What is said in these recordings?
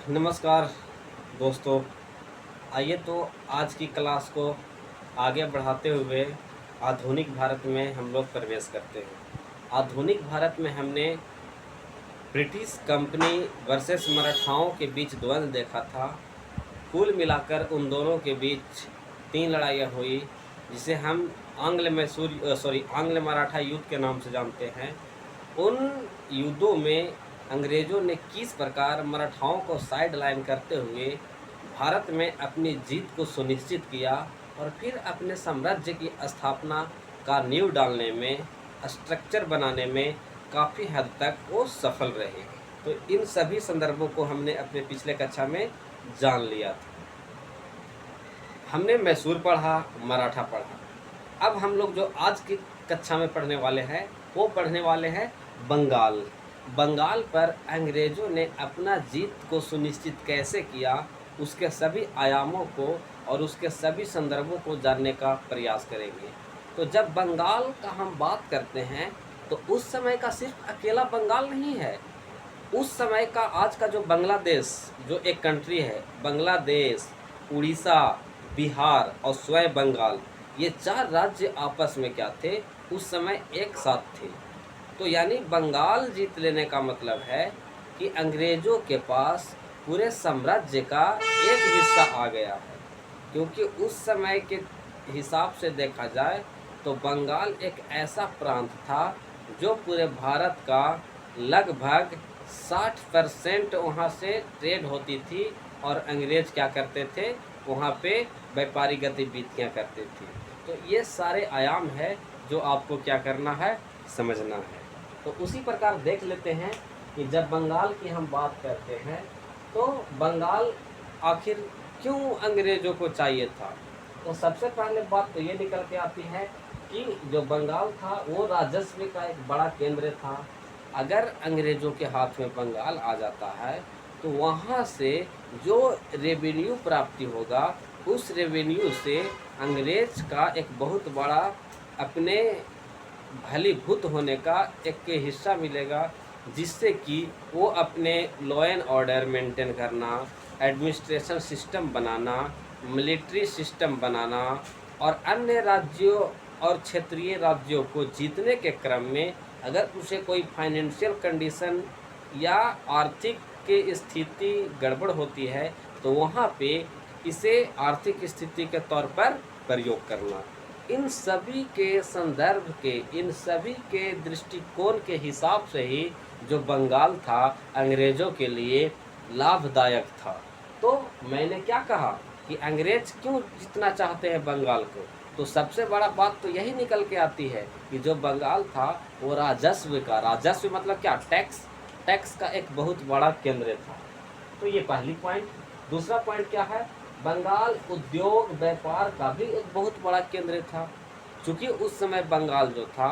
नमस्कार दोस्तों। आइए तो आज की क्लास को आगे बढ़ाते हुए आधुनिक भारत में हम लोग प्रवेश करते हैं। आधुनिक भारत में हमने ब्रिटिश कंपनी वर्सेस मराठाओं के बीच द्वंद्व देखा था। कुल मिलाकर उन दोनों के बीच 3 लड़ाइयाँ हुई, जिसे हम आंग्ल मराठा युद्ध के नाम से जानते हैं। उन युद्धों में अंग्रेज़ों ने किस प्रकार मराठाओं को साइड लाइन करते हुए भारत में अपनी जीत को सुनिश्चित किया और फिर अपने साम्राज्य की स्थापना का नींव डालने में, स्ट्रक्चर बनाने में काफ़ी हद तक वो सफल रहे। तो इन सभी संदर्भों को हमने अपने पिछले कक्षा में जान लिया था। हमने मैसूर पढ़ा, मराठा पढ़ा। अब हम लोग जो आज की कक्षा में पढ़ने वाले हैं वो पढ़ने वाले हैं बंगाल। बंगाल पर अंग्रेज़ों ने अपना जीत को सुनिश्चित कैसे किया, उसके सभी आयामों को और उसके सभी संदर्भों को जानने का प्रयास करेंगे। तो जब बंगाल का हम बात करते हैं तो उस समय का सिर्फ अकेला बंगाल नहीं है। उस समय का आज का जो बांग्लादेश जो एक कंट्री है, बांग्लादेश, उड़ीसा, बिहार और स्वयं बंगाल, ये 4 राज्य आपस में क्या थे, उस समय एक साथ थे। तो यानी बंगाल जीत लेने का मतलब है कि अंग्रेज़ों के पास पूरे साम्राज्य का एक हिस्सा आ गया है। क्योंकि उस समय के हिसाब से देखा जाए तो बंगाल एक ऐसा प्रांत था जो पूरे भारत का लगभग 60% वहाँ से ट्रेड होती थी और अंग्रेज़ क्या करते थे, वहाँ पे व्यापारी गतिविधियाँ करते थे। तो ये सारे आयाम है जो आपको क्या करना है, समझना है। तो उसी प्रकार देख लेते हैं कि जब बंगाल की हम बात करते हैं तो बंगाल आखिर क्यों अंग्रेज़ों को चाहिए था। तो सबसे पहले बात तो ये निकल के आती है कि जो बंगाल था वो राजस्व का एक बड़ा केंद्र था। अगर अंग्रेज़ों के हाथ में बंगाल आ जाता है तो वहाँ से जो रेवेन्यू प्राप्ति होगा, उस रेवेन्यू से अंग्रेज का एक बहुत बड़ा अपने भलीभूत होने का एक हिस्सा मिलेगा, जिससे कि वो अपने लॉ एंड ऑर्डर मेंटेन करना, एडमिनिस्ट्रेशन सिस्टम बनाना, मिलिट्री सिस्टम बनाना और अन्य राज्यों और क्षेत्रीय राज्यों को जीतने के क्रम में अगर उसे कोई फाइनेंशियल कंडीशन या आर्थिक की स्थिति गड़बड़ होती है तो वहाँ पे इसे आर्थिक स्थिति के तौर पर प्रयोग करना। इन सभी के संदर्भ के, इन सभी के दृष्टिकोण के हिसाब से ही जो बंगाल था अंग्रेज़ों के लिए लाभदायक था। तो मैंने क्या कहा कि अंग्रेज़ क्यों जीतना चाहते हैं बंगाल को, तो सबसे बड़ा बात तो यही निकल के आती है कि जो बंगाल था वो राजस्व मतलब क्या, टैक्स का एक बहुत बड़ा केंद्र था। तो ये पहली पॉइंट। दूसरा पॉइंट क्या है, बंगाल उद्योग व्यापार का भी एक बहुत बड़ा केंद्र था। चूँकि उस समय बंगाल जो था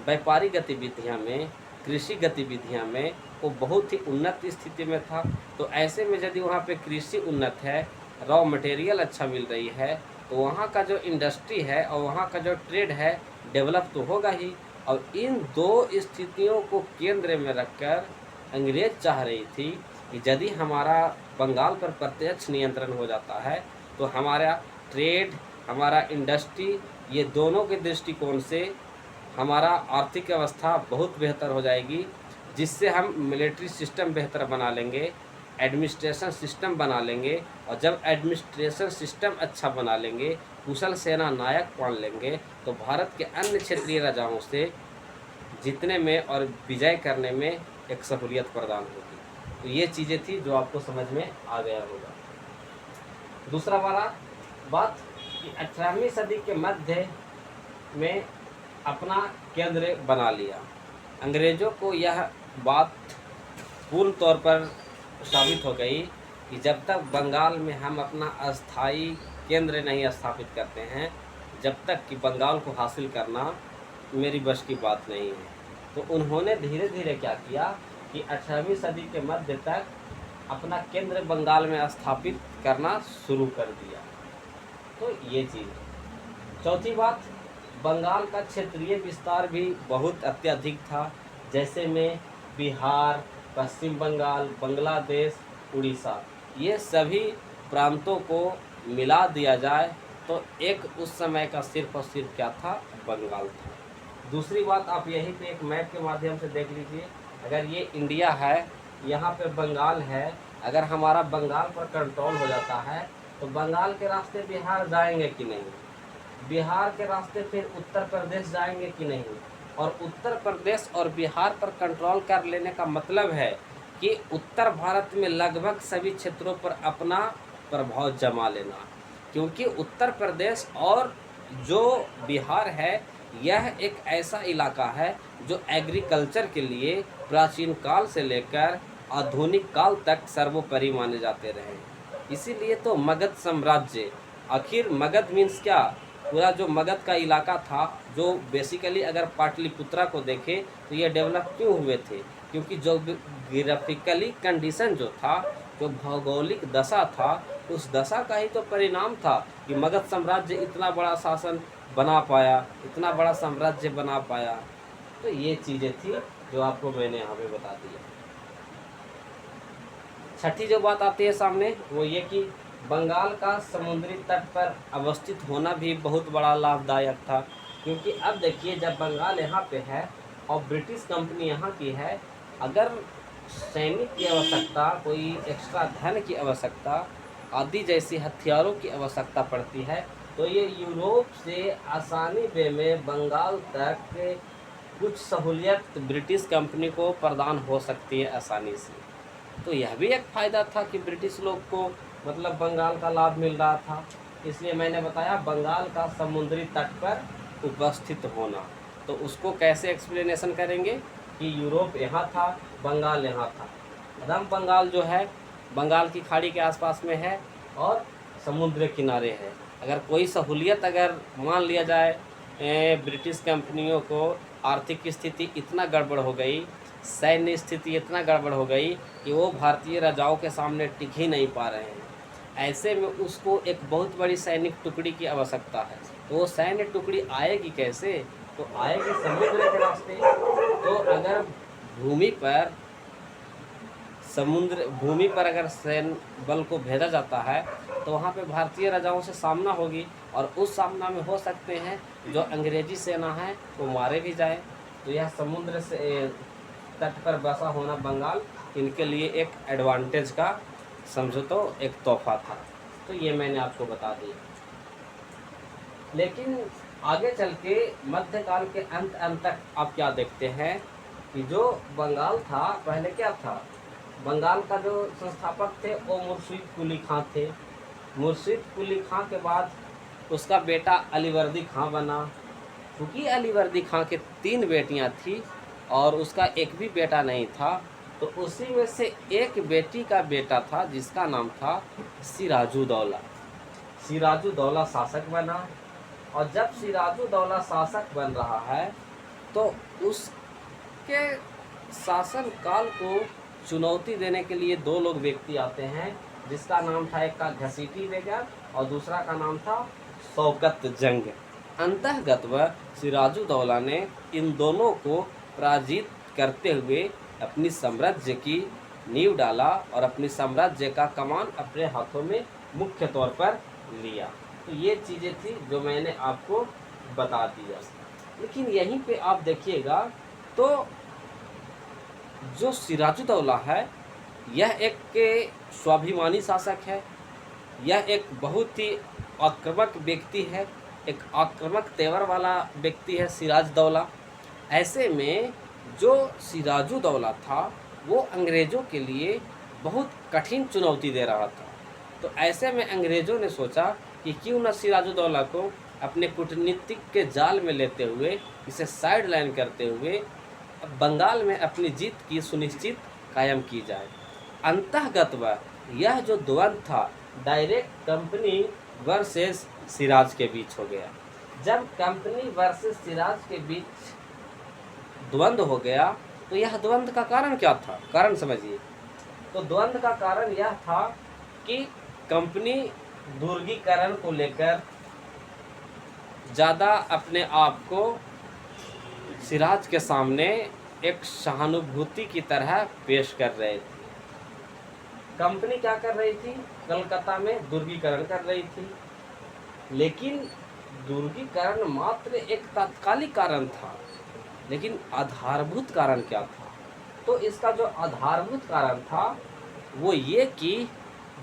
व्यापारिक गतिविधियाँ में, कृषि गतिविधियाँ में वो बहुत ही उन्नत स्थिति में था। तो ऐसे में यदि वहाँ पे कृषि उन्नत है, रॉ मटेरियल अच्छा मिल रही है, तो वहाँ का जो इंडस्ट्री है और वहाँ का जो ट्रेड है डेवलप तो होगा ही। और इन दो स्थितियों को केंद्र में रखकर अंग्रेज चाह रही थी कि यदि हमारा बंगाल पर प्रत्यक्ष नियंत्रण हो जाता है तो हमारा ट्रेड, हमारा इंडस्ट्री, ये दोनों के दृष्टिकोण से हमारा आर्थिक अवस्था बहुत बेहतर हो जाएगी, जिससे हम मिलिट्री सिस्टम बेहतर बना लेंगे, एडमिनिस्ट्रेशन सिस्टम बना लेंगे। और जब एडमिनिस्ट्रेशन सिस्टम अच्छा बना लेंगे, कुशल सेना नायक पाल लेंगे, तो भारत के अन्य क्षेत्रीय राजाओं से जीतने में और विजय करने में एक सहूलियत प्रदान होगी। तो ये चीज़ें थी जो आपको समझ में आ गया होगा। दूसरा वाला बात कि 18वीं सदी के मध्य में अपना केंद्र बना लिया। अंग्रेज़ों को यह बात पूर्ण तौर पर साबित हो गई कि जब तक बंगाल में हम अपना अस्थाई केंद्र नहीं स्थापित करते हैं, जब तक कि बंगाल को हासिल करना मेरी बस की बात नहीं है। तो उन्होंने धीरे धीरे क्या किया कि 18वीं सदी के मध्य तक अपना केंद्र बंगाल में स्थापित करना शुरू कर दिया। तो ये चीज़ है। चौथी बात, बंगाल का क्षेत्रीय विस्तार भी बहुत अत्यधिक था। जैसे में बिहार, पश्चिम बंगाल, बांग्लादेश उड़ीसा, ये सभी प्रांतों को मिला दिया जाए तो एक उस समय का सिर्फ और सिर्फ क्या था, बंगाल था। दूसरी बात, आप यहीं पे एक मैप के माध्यम से देख लीजिए, अगर ये इंडिया है, यहाँ पे बंगाल है, अगर हमारा बंगाल पर कंट्रोल हो जाता है तो बंगाल के रास्ते बिहार जाएंगे कि नहीं, बिहार के रास्ते फिर उत्तर प्रदेश जाएंगे कि नहीं, और उत्तर प्रदेश और बिहार पर कंट्रोल कर लेने का मतलब है कि उत्तर भारत में लगभग सभी क्षेत्रों पर अपना प्रभाव जमा लेना, क्योंकि उत्तर प्रदेश और जो बिहार है यह एक ऐसा इलाका है जो एग्रीकल्चर के लिए प्राचीन काल से लेकर आधुनिक काल तक सर्वोपरि माने जाते रहे। इसीलिए तो मगध साम्राज्य, आखिर मगध मीन्स क्या, पूरा जो मगध का इलाका था, जो बेसिकली अगर पाटलिपुत्रा को देखें तो ये डेवलप क्यों हुए थे, क्योंकि जो ग्राफिकली कंडीशन जो था, जो भौगोलिक दशा था, उस दशा का ही तो परिणाम था कि मगध साम्राज्य इतना बड़ा शासन बना पाया, इतना बड़ा साम्राज्य बना पाया। तो ये चीज़ें थी जो आपको मैंने यहाँ पे बता दी है। छठी जो बात आती है सामने, वो ये कि बंगाल का समुद्री तट पर अवस्थित होना भी बहुत बड़ा लाभदायक था, क्योंकि अब देखिए जब बंगाल यहाँ पे है और ब्रिटिश कंपनी यहाँ की है, अगर सैनिक की आवश्यकता, कोई एक्स्ट्रा धन की आवश्यकता आदि जैसी हथियारों की आवश्यकता पड़ती है, तो ये यूरोप से आसानी वे में बंगाल तक कुछ सहूलियत ब्रिटिश कंपनी को प्रदान हो सकती है आसानी से। तो यह भी एक फ़ायदा था कि ब्रिटिश लोग को मतलब बंगाल का लाभ मिल रहा था। इसलिए मैंने बताया बंगाल का समुद्री तट पर उपस्थित होना। तो उसको कैसे एक्सप्लेनेशन करेंगे कि यूरोप यहाँ था, बंगाल यहाँ था। रम बंगाल जो है बंगाल की खाड़ी के आसपास में है और समुद्र किनारे है। अगर कोई सहूलियत अगर मान लिया जाए ब्रिटिश कंपनियों को आर्थिक स्थिति इतना गड़बड़ हो गई, सैन्य स्थिति इतना गड़बड़ हो गई कि वो भारतीय राजाओं के सामने टिक ही नहीं पा रहे हैं, ऐसे में उसको एक बहुत बड़ी सैनिक टुकड़ी की आवश्यकता है। तो वो सैन्य टुकड़ी आएगी कैसे, तो आएगी समुद्र के रास्ते। तो अगर भूमि पर अगर सैन्य बल को भेजा जाता है तो वहाँ पे भारतीय राजाओं से सामना होगी, और उस सामना में हो सकते हैं जो अंग्रेजी सेना है वो मारे भी जाए। तो यह समुद्र से तट पर बसा होना बंगाल इनके लिए एक एडवांटेज का समझो तो एक तोहफा था। तो ये मैंने आपको बता दिया। लेकिन आगे चल के मध्यकाल के अंत तक आप क्या देखते हैं कि जो बंगाल था पहले क्या था, बंगाल का जो संस्थापक थे वो मुर्शिद कुली खां थे। मुर्शिद कुली खां के बाद उसका बेटा अलीवर्दी खां बना। क्योंकि अलीवर्दी खां के 3 बेटियां थी और उसका एक भी बेटा नहीं था, तो उसी में से एक बेटी का बेटा था जिसका नाम था सिराजुद्दौला। सिराजुद्दौला शासक बना, और जब सिराजुद्दौला शासक बन रहा है तो उसके शासन काल को चुनौती देने के लिए 2 लोग व्यक्ति आते हैं, जिसका नाम था, एक का घसीटी बेगम और दूसरा का नाम था शौकत जंग। अंततः सिराजुद्दौला ने इन दोनों को पराजित करते हुए अपनी साम्राज्य की नींव डाला और अपनी साम्राज्य का कमान अपने हाथों में मुख्य तौर पर लिया। तो ये चीज़ें थी जो मैंने आपको बता दिया। लेकिन यहीं पे आप देखिएगा तो जो सिराजुद्दौला है यह एक स्वाभिमानी शासक है, यह एक बहुत ही आक्रामक व्यक्ति है, एक आक्रामक तेवर वाला व्यक्ति है सिराजुद्दौला। ऐसे में जो सिराजुद्दौला था वो अंग्रेज़ों के लिए बहुत कठिन चुनौती दे रहा था। तो ऐसे में अंग्रेज़ों ने सोचा कि क्यों न सिराजुद्दौला को अपने कूटनीतिक के जाल में लेते हुए, इसे साइड लाइन करते हुए बंगाल में अपनी जीत की सुनिश्चित कायम की जाए। अंततः यह जो द्वंद्व था डायरेक्ट कंपनी वर्सेस सिराज के बीच हो गया। जब कंपनी वर्सेस सिराज के बीच द्वंद्व हो गया तो यह द्वंद्व का कारण क्या था, कारण समझिए। तो द्वंद्व का कारण यह था कि कंपनी दुर्गीकरण को लेकर ज़्यादा अपने आप को सिराज के सामने एक सहानुभूति की तरह पेश कर रहे थे। कंपनी क्या कर रही थी, कलकत्ता में दुर्गीकरण कर रही थी, लेकिन दुर्गीकरण मात्र एक तात्कालिक कारण था, लेकिन आधारभूत कारण क्या था? तो इसका जो आधारभूत कारण था वो ये कि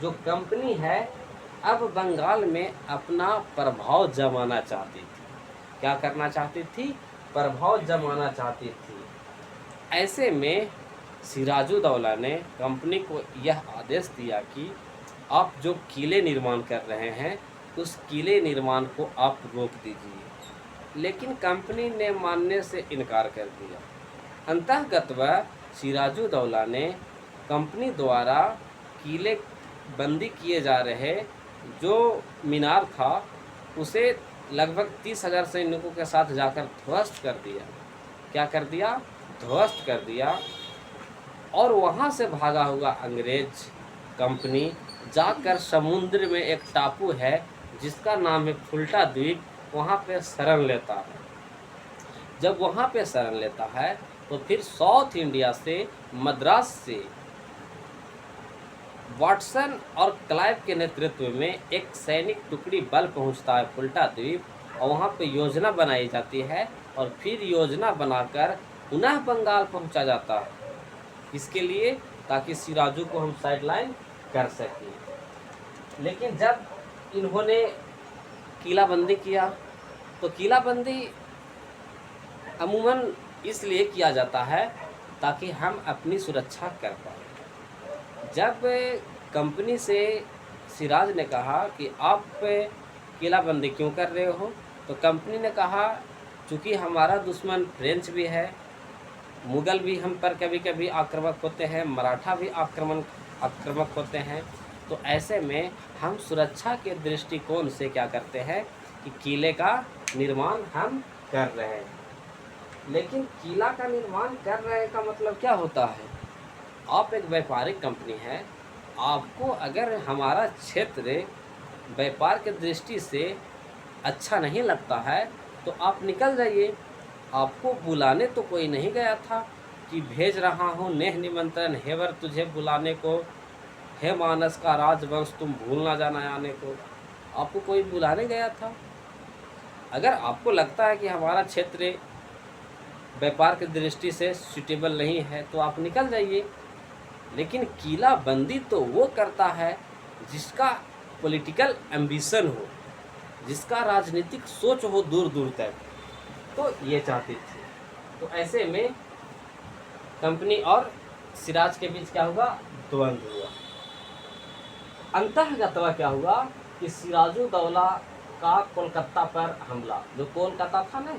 जो कंपनी है अब बंगाल में अपना प्रभाव जमाना चाहती थी। क्या करना चाहती थी? प्रभाव जमाना चाहती थी। ऐसे में सिराजुद्दौला ने कंपनी को यह आदेश दिया कि आप जो किले निर्माण कर रहे हैं उस किले निर्माण को आप रोक दीजिए, लेकिन कंपनी ने मानने से इनकार कर दिया। अंततः सिराजुद्दौला ने कंपनी द्वारा किले बंदी किए जा रहे जो मीनार था उसे लगभग 30,000 सैनिकों के साथ जाकर ध्वस्त कर दिया। क्या कर दिया? ध्वस्त कर दिया। और वहाँ से भागा हुआ अंग्रेज कंपनी जाकर समुद्र में एक टापू है जिसका नाम है फुल्टा द्वीप, वहाँ पे शरण लेता है। जब वहाँ पे शरण लेता है तो फिर साउथ इंडिया से, मद्रास से वाटसन और क्लाइव के नेतृत्व में एक सैनिक टुकड़ी बल पहुंचता है फुल्टा द्वीप और वहां पे योजना बनाई जाती है और फिर योजना बनाकर पुनः बंगाल पहुंचा जाता है। इसके लिए ताकि सिराजू को हम साइडलाइन कर सकें। लेकिन जब इन्होंने किलाबंदी किया तो किलाबंदी अमूमन इसलिए किया जाता है ताकि हम अपनी सुरक्षा कर पाएँ। जब कंपनी से सिराज ने कहा कि आप किलाबंदी क्यों कर रहे हो, तो कंपनी ने कहा चूँकि हमारा दुश्मन फ्रेंच भी है, मुग़ल भी हम पर कभी कभी आक्रामक होते हैं, मराठा भी आक्रामक होते हैं, तो ऐसे में हम सुरक्षा के दृष्टिकोण से क्या करते हैं कि किले का निर्माण हम कर रहे हैं। लेकिन किला का निर्माण कर रहे का मतलब क्या होता है? आप एक व्यापारिक कंपनी है, आपको अगर हमारा क्षेत्र व्यापार के दृष्टि से अच्छा नहीं लगता है तो आप निकल जाइए। आपको बुलाने तो कोई नहीं गया था कि भेज रहा हूँ नेह निमंत्रण हेवर तुझे बुलाने को, हे मानस का राजवंश तुम भूल ना जाना आने को। आपको कोई बुलाने गया था? अगर आपको लगता है कि हमारा क्षेत्र व्यापार की दृष्टि से सूटेबल नहीं है तो आप निकल जाइए। लेकिन किलाबंदी तो वो करता है जिसका पॉलिटिकल एम्बिशन हो, जिसका राजनीतिक सोच हो दूर दूर तक, तो ये चाहती थी। तो ऐसे में कंपनी और सिराज के बीच क्या हुआ? द्वंद्व हुआ। अंततः क्या हुआ कि सिराजुद्दौला का कोलकाता पर हमला, जो कोलकाता था ना,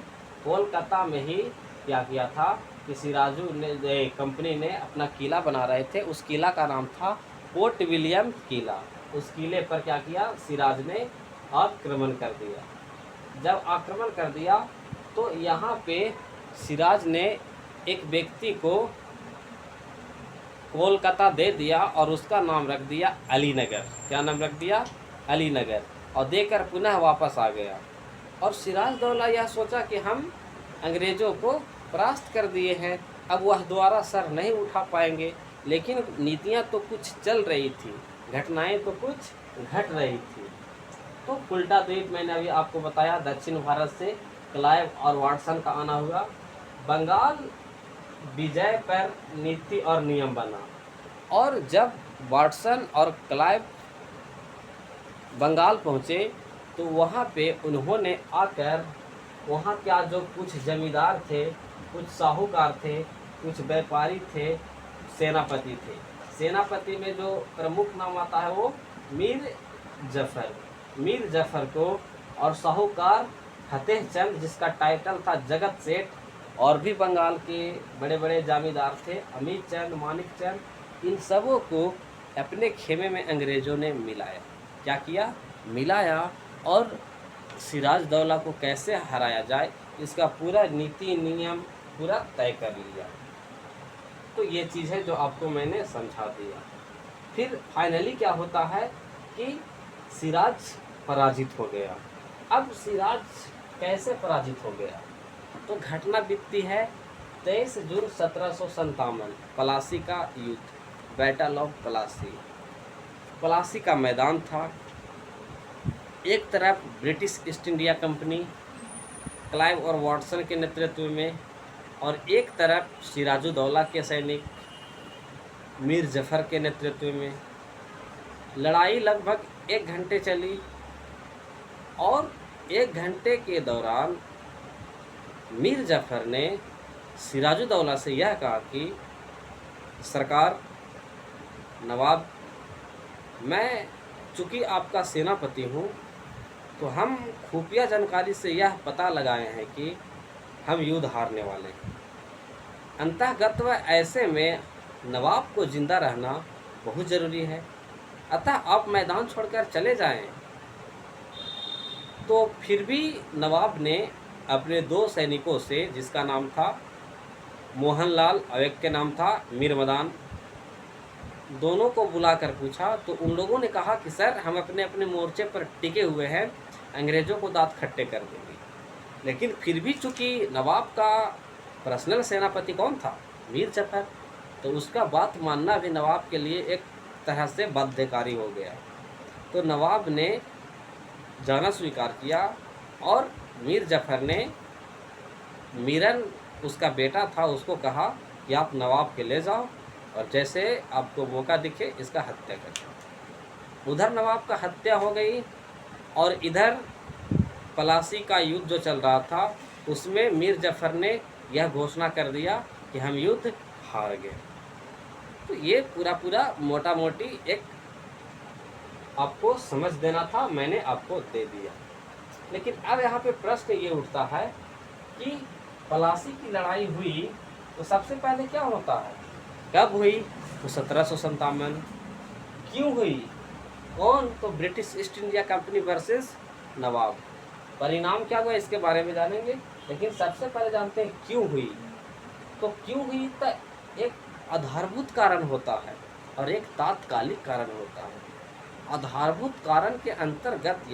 कोलकाता में ही क्या किया था कि सिराजू ने, कंपनी ने अपना किला बना रहे थे, उस किला का नाम था फोर्ट विलियम किला। उस किले पर क्या किया? सिराज ने आक्रमण कर दिया। जब आक्रमण कर दिया तो यहाँ पे सिराज ने एक व्यक्ति को कोलकाता दे दिया और उसका नाम रख दिया अलीनगर। क्या नाम रख दिया? अलीनगर। और देकर पुनः वापस आ गया। और सिराजुद्दौला यह सोचा कि हम अंग्रेज़ों को परास्त कर दिए हैं, अब वह दोबारा सर नहीं उठा पाएंगे। लेकिन नीतियां तो कुछ चल रही थी, घटनाएं तो कुछ घट रही थी। तो फुल्टा द्वीप मैंने अभी आपको बताया, दक्षिण भारत से क्लाइव और वाटसन का आना हुआ। बंगाल विजय पर नीति और नियम बना। और जब वाटसन और क्लाइव बंगाल पहुँचे तो वहाँ पे उन्होंने आकर वहाँ क्या जो कुछ जमींदार थे, कुछ साहूकार थे, कुछ व्यापारी थे, सेनापति थे। सेनापति में जो प्रमुख नाम आता है वो मीर जफर को, और साहूकार फतेह चंद जिसका टाइटल था जगत सेठ, और भी बंगाल के बड़े बड़े जमींदार थे, अमीर चंद, मानिक चंद, इन सबों को अपने खेमे में अंग्रेज़ों ने मिलाया। क्या किया? मिलाया और सिराजुद्दौला को कैसे हराया जाए इसका पूरा नीति नियम पूरा तय कर लिया। तो ये चीज़ है जो आपको मैंने समझा दिया। फिर फाइनली क्या होता है कि सिराज पराजित हो गया। अब सिराज कैसे पराजित हो गया? तो घटना बीतती है 23 जून 1757, प्लासी का युद्ध, बैटल ऑफ प्लासी। प्लासी का मैदान था। एक तरफ British East India company Clive और वॉटसन के नेतृत्व में, और एक तरफ सिराजुद्दौला के सैनिक मीर जफ़र के नेतृत्व में। लड़ाई लगभग 1 घंटे चली और 1 घंटे के दौरान मीर जफ़र ने सिराजुद्दौला से यह कहा कि सरकार, नवाब, मैं चूँकि आपका सेनापति हूँ तो हम खुफिया जानकारी से यह पता लगाए हैं कि हम युद्ध हारने वाले हैं। अंततः ऐसे में नवाब को जिंदा रहना बहुत ज़रूरी है, अतः आप मैदान छोड़कर चले जाएं। तो फिर भी नवाब ने अपने 2 सैनिकों से, जिसका नाम था मोहनलाल और एक के नाम था मीर मदान, दोनों को बुलाकर पूछा। तो उन लोगों ने कहा कि सर, हम अपने अपने मोर्चे पर टिके हुए हैं, अंग्रेज़ों को दांत खट्टे कर देंगे। लेकिन फिर भी चूँकि नवाब का पर्सनल सेनापति कौन था? मीर जफ़र, तो उसका बात मानना भी नवाब के लिए एक तरह से बाध्यकारी हो गया। तो नवाब ने जाना स्वीकार किया और मीर जफ़र ने मीरन, उसका बेटा था, उसको कहा कि आप नवाब के ले जाओ और जैसे आपको मौका दिखे इसका हत्या कर दो। उधर नवाब का हत्या हो गई और इधर प्लासी का युद्ध जो चल रहा था उसमें मीर जफ़र ने यह घोषणा कर दिया कि हम युद्ध हार गए। तो ये पूरा मोटा मोटी एक आपको समझ देना था, मैंने आपको दे दिया। लेकिन अब यहाँ पे प्रश्न ये उठता है कि प्लासी की लड़ाई हुई तो सबसे पहले क्या होता है, कब हुई? तो 1757। क्यों हुई? कौन? तो British East India Company versus नवाब। परिणाम क्या हुआ इसके बारे में जानेंगे, लेकिन सबसे पहले जानते हैं क्यों हुई। तो क्यों हुई? तो एक आधारभूत कारण होता है और एक तात्कालिक कारण होता है। आधारभूत कारण के अंतर्गत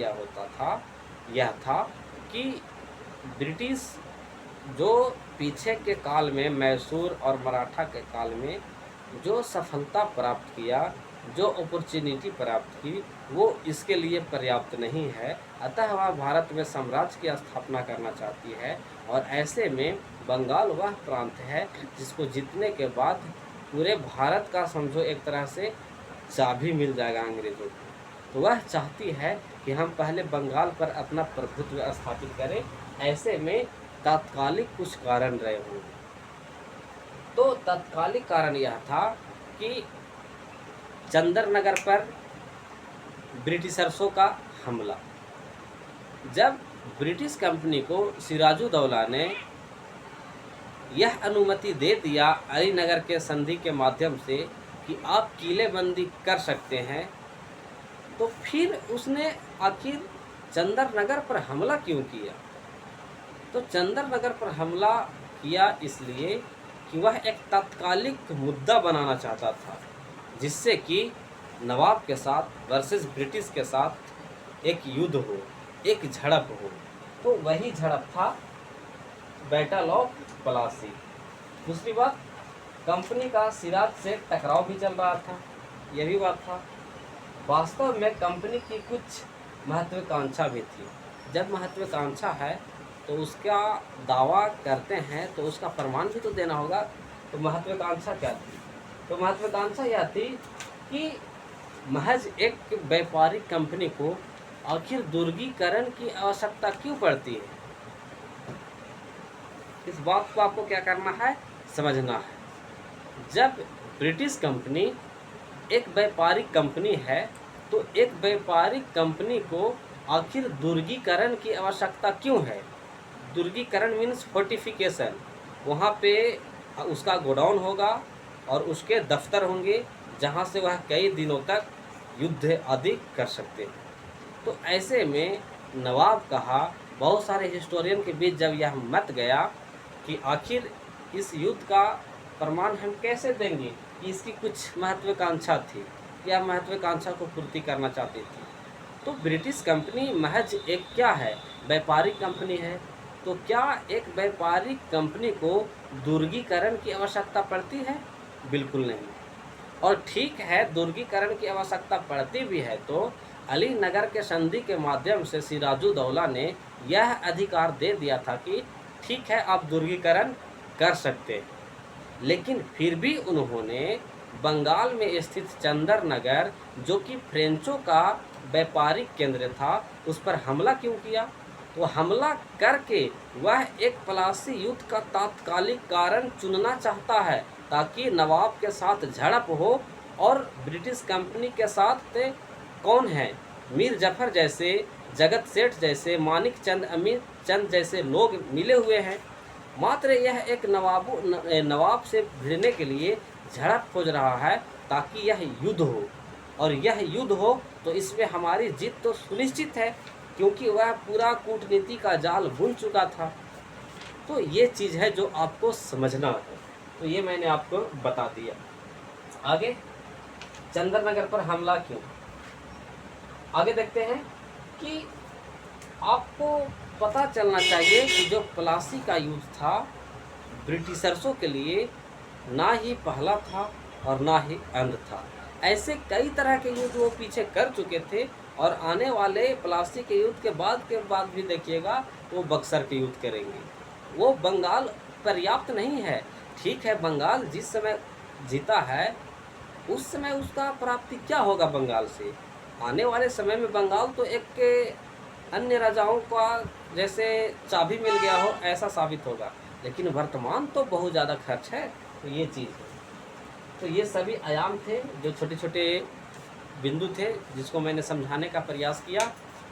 यह था कि ब्रिटिश जो पीछे के काल में मैसूर और मराठा के काल में जो सफलता प्राप्त किया, जो अपॉर्चुनिटी प्राप्त की, वो इसके लिए पर्याप्त नहीं है। अतः वह भारत में साम्राज्य की स्थापना करना चाहती है और ऐसे में बंगाल वह प्रांत है जिसको जीतने के बाद पूरे भारत का समझो एक तरह से चाबी मिल जाएगा अंग्रेज़ों को। तो वह चाहती है कि हम पहले बंगाल पर अपना प्रभुत्व स्थापित करें। ऐसे में तात्कालिक कुछ कारण रहे होंगे। तो तात्कालिक कारण यह था कि चंदरनगर पर ब्रिटिशर्सों का हमला। जब ब्रिटिश कंपनी को सिराजुद्दौला ने यह अनुमति दे दिया अलीनगर के संधि के माध्यम से कि आप किलेबंदी कर सकते हैं, तो फिर उसने आखिर चंदरनगर पर हमला क्यों किया? तो चंदरनगर पर हमला किया इसलिए कि वह एक तात्कालिक मुद्दा बनाना चाहता था, जिससे कि नवाब के साथ वर्सेस ब्रिटिश के साथ एक युद्ध हो, एक झड़प हो। तो वही झड़प था बैटल ऑफ प्लासी। दूसरी बात, कंपनी का सिराज से टकराव भी चल रहा था, यह भी बात था। वास्तव में कंपनी की कुछ महत्वाकांक्षा भी थी। जब महत्वाकांक्षा है तो उसका दावा करते हैं तो उसका प्रमाण भी तो देना होगा। तो महत्वाकांक्षा क्या थी? तो महत्वाकांक्षा यह थी कि महज एक व्यापारिक कंपनी को आखिर दुर्गीकरण की आवश्यकता क्यों पड़ती है? इस बात को आपको क्या करना है, समझना है। जब ब्रिटिश कंपनी एक व्यापारिक कंपनी है तो एक व्यापारिक कंपनी को आखिर दुर्गीकरण की आवश्यकता क्यों है? दुर्गीकरण मीन्स फोर्टिफिकेशन। वहाँ पे उसका गोडाउन होगा और उसके दफ्तर होंगे जहाँ से वह कई दिनों तक युद्ध आदि कर सकते हैं। तो ऐसे में नवाब कहा, बहुत सारे हिस्टोरियन के बीच जब यह मत गया कि आखिर इस युद्ध का प्रमाण हम कैसे देंगे कि इसकी कुछ महत्वाकांक्षा थी, यह महत्वाकांक्षा को पूर्ति करना चाहती थी। तो ब्रिटिश कंपनी महज एक क्या है, व्यापारिक कंपनी है। तो क्या एक व्यापारिक कंपनी को दुर्गीकरण की आवश्यकता पड़ती है? बिल्कुल नहीं। और ठीक है, दुर्गीकरण की आवश्यकता पड़ती भी है तो अली नगर के संधि के माध्यम से सिराजुद्दौला ने यह अधिकार दे दिया था कि ठीक है, आप दुर्गीकरण कर सकते। लेकिन फिर भी उन्होंने बंगाल में स्थित चंदर नगर, जो कि फ्रेंचों का व्यापारिक केंद्र था, उस पर हमला क्यों किया? तो हमला करके वह एक प्लासी युद्ध का तात्कालिक कारण चुनना चाहता है, ताकि नवाब के साथ झड़प हो। और ब्रिटिश कंपनी के साथ कौन है? मीर जफर जैसे, जगत सेठ जैसे, मानिक चंद, अमीर चंद जैसे लोग मिले हुए हैं। मात्र यह एक नवाब से भिड़ने के लिए झड़प खोज रहा है, ताकि यह युद्ध हो। और यह युद्ध हो तो इसमें हमारी जीत तो सुनिश्चित है, क्योंकि वह पूरा कूटनीति का जाल बुन चुका था। तो ये चीज़ है जो आपको समझना है। तो ये मैंने आपको बता दिया। आगे चंद्रनगर पर हमला क्यों? आगे देखते हैं कि आपको पता चलना चाहिए कि जो प्लासी का युद्ध था, ब्रिटिशर्सों के लिए ना ही पहला था और ना ही अंत था। ऐसे कई तरह के युद्ध वो पीछे कर चुके थे, और आने वाले प्लासी के युद्ध के बाद भी देखिएगा वो बक्सर के युद्ध करेंगे। वो बंगाल पर्याप्त नहीं है। ठीक है, बंगाल जिस समय जीता है उस समय उसका प्राप्ति क्या होगा बंगाल से? आने वाले समय में बंगाल तो एक अन्य राजाओं का जैसे चाबी मिल गया हो ऐसा साबित होगा, लेकिन वर्तमान तो बहुत ज़्यादा खर्च है। तो ये चीज़ है। तो ये सभी आयाम थे, जो छोटे छोटे बिंदु थे, जिसको मैंने समझाने का प्रयास किया।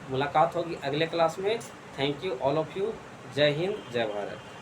मुलाकात होगी अगले क्लास में। Thank you all of you. जय हिंद, जय भारत।